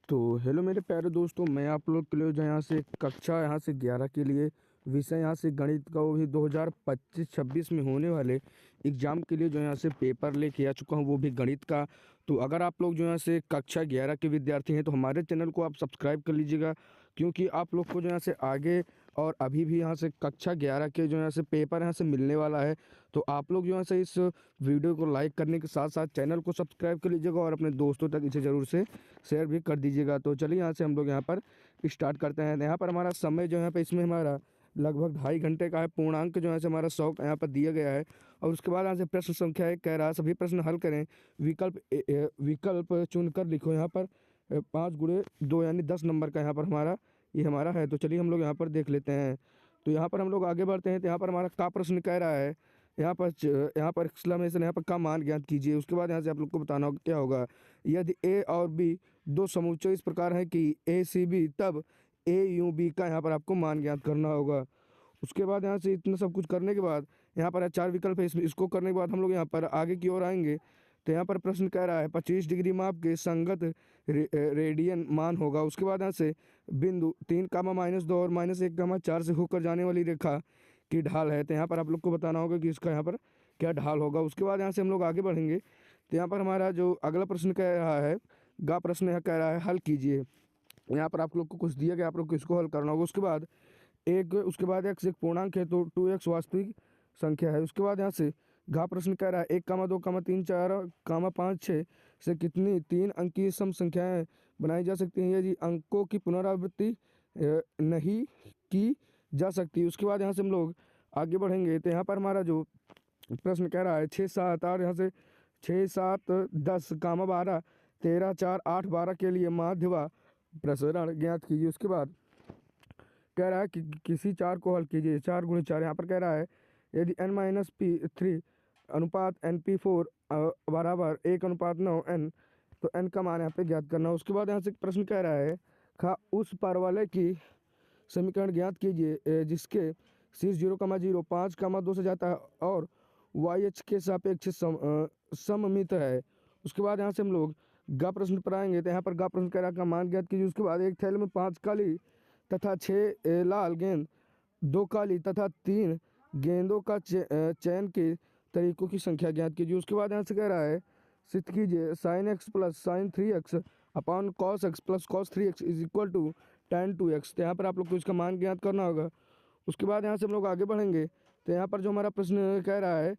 तो हेलो मेरे प्यारे दोस्तों, मैं आप लोग के लिए जो यहाँ से कक्षा यहाँ से 11 के लिए विषय यहाँ से गणित का वो भी 2025-26 में होने वाले एग्ज़ाम के लिए जो यहाँ से पेपर लेके आ चुका हूँ, वो भी गणित का। तो अगर आप लोग जो यहाँ से कक्षा 11 के विद्यार्थी हैं तो हमारे चैनल को आप सब्सक्राइब कर लीजिएगा, क्योंकि आप लोग को जो यहाँ से आगे और अभी भी यहाँ से कक्षा 11 के जो यहाँ से पेपर यहाँ से मिलने वाला है। तो आप लोग जो यहाँ से इस वीडियो को लाइक करने के साथ साथ चैनल को सब्सक्राइब कर लीजिएगा और अपने दोस्तों तक इसे ज़रूर से शेयर भी कर दीजिएगा। तो चलिए यहाँ से हम लोग यहाँ पर स्टार्ट करते हैं। यहाँ पर हमारा समय जो है यहाँ पर इसमें हमारा लगभग 2.5 घंटे का है। पूर्णांक जो है से हमारा 100 यहाँ पर दिया गया है। और उसके बाद यहाँ से प्रश्न संख्या 1 कह रहा है सभी प्रश्न हल करें, विकल्प चुनकर लिखो। यहाँ पर 5×2 यानी 10 नंबर का यहाँ पर हमारा है। तो चलिए हम लोग यहाँ पर देख लेते हैं। तो यहाँ पर हम लोग आगे बढ़ते हैं। तो यहाँ पर हमारा का प्रश्न कह रहा है, यहाँ पर एक्सक्लेमेशन यहाँ पर का मान ज्ञात कीजिए। उसके बाद यहाँ से आप लोग को बताना होगा क्या होगा। यदि ए और बी दो समुच्चय इस प्रकार है कि ए सी बी, तब ए यू बी का यहाँ पर आपको मान ज्ञात करना होगा। उसके बाद यहाँ से इतना सब कुछ करने के बाद यहाँ पर 4 विकल्प है। इसको करने के बाद हम लोग यहाँ पर आगे की ओर आएंगे। तो यहाँ पर प्रश्न कह रहा है 25 डिग्री माप के संगत रेडियन मान होगा। उसके बाद यहाँ से बिंदु 3, -2 और -1, 4 से होकर जाने वाली रेखा की ढाल है। तो यहाँ पर आप लोग को बताना होगा कि इसका यहाँ पर क्या ढाल होगा। उसके बाद यहाँ से हम लोग आगे बढ़ेंगे। तो यहाँ पर हमारा जो अगला प्रश्न कह रहा है, गा प्रश्न यह कह रहा है हल कीजिए। यहाँ पर आप लोग को कुछ दिया गया, आप लोग को इसको हल करना होगा। उसके बाद x एक पूर्णांक है तो 2x वास्तविक संख्या है। उसके बाद यहाँ से घा प्रश्न कह रहा है 1, 2, 3, 4, 5, 6 से कितनी 3 अंकीय सम संख्याएं बनाई जा सकती हैं यदि अंकों की पुनरावृत्ति नहीं की जा सकती। उसके बाद यहाँ से हम लोग आगे बढ़ेंगे। तो यहाँ पर हमारा जो प्रश्न कह रहा है 6, 7 और यहाँ से 6, 7, 10, 12, 13, 4, 8, 12 के लिए माध्य व प्रसरण ज्ञात कीजिए। उसके बाद कह रहा है कि किसी 4 को हल कीजिए। 4×4 यहाँ पर कह रहा है यदि n-p3 अनुपात np4 बराबर 1:9 n, तो n का मान यहाँ पे ज्ञात करना। उसके बाद यहाँ से प्रश्न कह रहा है उस परवलय की समीकरण ज्ञात कीजिए जिसके शीर्ष 0,0 5,2 से जाता है और YH के सापेक्ष सममित है। उसके बाद यहाँ से हम लोग गा प्रश्न पर आएंगे। तो यहाँ पर गा प्रश्न कह रहा है का मान ज्ञात कीजिए। उसके बाद एक थैले में 5 काली तथा 6 लाल गेंद, 2 काली तथा 3 गेंदों का चयन के तरीकों की संख्या ज्ञात कीजिए। उसके बाद यहाँ से कह रहा है सिद्ध कीजिए sin x + sin 3x upon cos x + cos 3x = tan 2x। तो यहाँ पर आप लोग को इसका मान ज्ञात करना होगा। उसके बाद यहाँ से हम लोग आगे बढ़ेंगे। तो यहाँ पर जो हमारा प्रश्न कह रहा है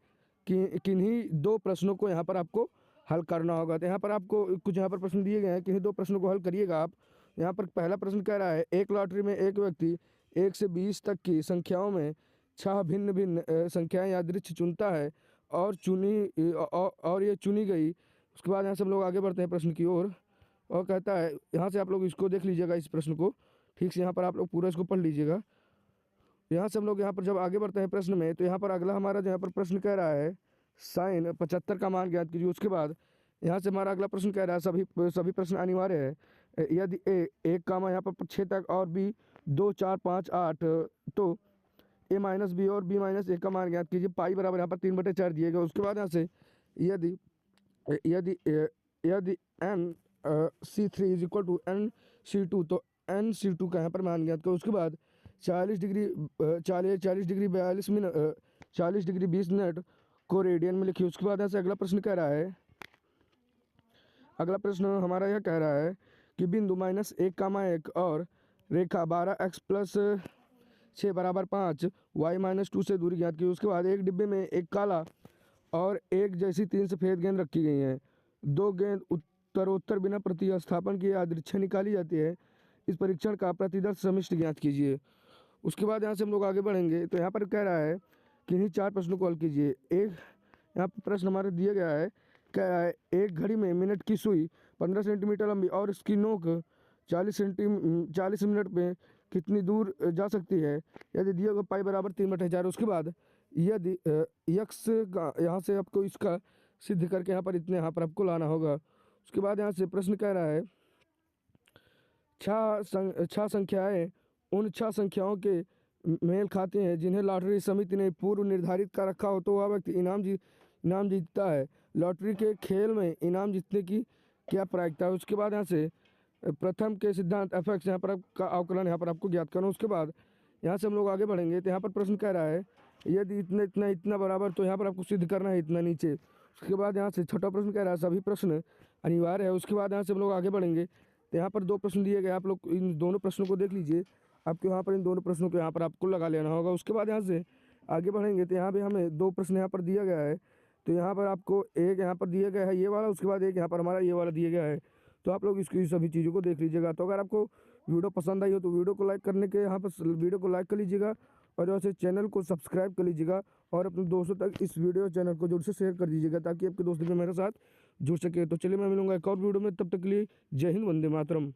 कि किन्हीं 2 प्रश्नों को यहाँ पर आपको हल करना होगा। तो यहाँ पर आपको कुछ यहाँ पर प्रश्न दिए गए हैं, किन्हीं 2 प्रश्नों को हल करिएगा आप। यहाँ पर पहला प्रश्न कह रहा है एक लॉटरी में एक व्यक्ति 1 से 20 तक की संख्याओं में 6 भिन्न भिन्न संख्याएं यादृच्छिक चुनता है और ये चुनी गई। उसके बाद यहाँ से हम लोग आगे बढ़ते हैं प्रश्न की ओर। और कहता है यहाँ से आप लोग इसको देख लीजिएगा, इस प्रश्न को ठीक से यहाँ पर आप लोग पूरा इसको पढ़ लीजिएगा। यहाँ से हम लोग यहाँ पर जब आगे बढ़ते हैं प्रश्न में, तो यहाँ पर अगला हमारा जो यहाँ पर प्रश्न कह रहा है sin 75 का मान ज्ञात कीजिए। उसके बाद यहाँ से हमारा अगला प्रश्न कह रहा है सभी प्रश्न अनिवार्य है यदि ए 1, यहाँ पर 6 तक और बी 2, 4, 5, 8, तो a-b और b-a का मान ज्ञात कीजिए। पाई बराबर यहाँ पर 3/4 दिए गए। उसके बाद यहाँ से यदि यदि यदि n(c3) = n(c2), तो n(c2) का यहाँ पर मान ज्ञात करो। उसके बाद 40 डिग्री 42 मिनट 40 डिग्री 20 मिनट को रेडियन में लिखिए। उसके बाद यहाँ से अगला प्रश्न कह रहा है, अगला प्रश्न हमारा यह कह रहा है कि बिंदु -1, और रेखा 12x + 6 = 5 y-2 से दूरी ज्ञात की। उसके बाद एक डिब्बे में एक काला और एक जैसी 3 सफ़ेद गेंद रखी गई हैं। 2 गेंद उत्तरोत्तर बिना प्रतिस्थापन किए यादृच्छिक निकाली जाती है। इस परीक्षण का प्रतिदर्श समिष्ट ज्ञात कीजिए। उसके बाद यहाँ से हम लोग आगे बढ़ेंगे। तो यहाँ पर कह रहा है कि इन्हीं 4 प्रश्नों को हल कीजिए। एक यहाँ पर प्रश्न हमारे दिया गया है, कह रहा है एक घड़ी में मिनट की सुई 15 सेंटीमीटर लंबी और इसकी नोक 40 मिनट में कितनी दूर जा सकती है यदि दिया गया पाई बराबर 3/4। उसके बाद यदि यक्स का यहाँ से आपको इसका सिद्ध करके यहाँ पर आपको लाना होगा। उसके बाद यहाँ से प्रश्न कह रहा है 6 संख्याएं उन 6 संख्याओं के मेल खाते हैं जिन्हें लॉटरी समिति ने पूर्व निर्धारित कर रखा हो, तो वह व्यक्ति इनाम जीतता है। लॉटरी के खेल में इनाम जीतने की क्या प्रायिकता है। उसके बाद यहाँ से प्रथम के सिद्धांत एफ एक्स यहाँ पर आपका अवकलन यहाँ पर आपको ज्ञात करना। उसके बाद यहाँ से हम लोग आगे बढ़ेंगे तो यहाँ पर प्रश्न कह रहा है यदि इतना इतना इतना बराबर, तो यहाँ पर आपको सिद्ध करना है इतना नीचे। उसके बाद यहाँ से छठा प्रश्न कह रहा है सभी प्रश्न अनिवार्य है। उसके बाद यहाँ से हम लोग आगे बढ़ेंगे तो यहाँ पर दो प्रश्न दिए गए, आप लोग इन दोनों प्रश्नों को देख लीजिए। आपको यहाँ पर इन दोनों प्रश्नों को यहाँ पर आपको लगा लेना होगा। उसके बाद यहाँ से आगे बढ़ेंगे तो यहाँ पे हमें दो प्रश्न यहाँ पर दिया गया है। तो यहाँ पर आपको एक यहाँ पर दिया गया है ये वाला, उसके बाद एक यहाँ पर हमारा ये वाला दिया गया है। तो आप लोग इसकी सभी चीज़ों को देख लीजिएगा। तो अगर आपको वीडियो पसंद आई हो तो वीडियो को लाइक करने के यहाँ पर वीडियो को लाइक कर लीजिएगा और वैसे चैनल को सब्सक्राइब कर लीजिएगा और अपने दोस्तों तक इस वीडियो चैनल को जरूर से शेयर कर दीजिएगा ताकि आपके दोस्त भी मेरे साथ जुड़ सके। तो चलिए मैं मिलूंगा एक और वीडियो में, तब तक के लिए जय हिंद, वंदे मातरम।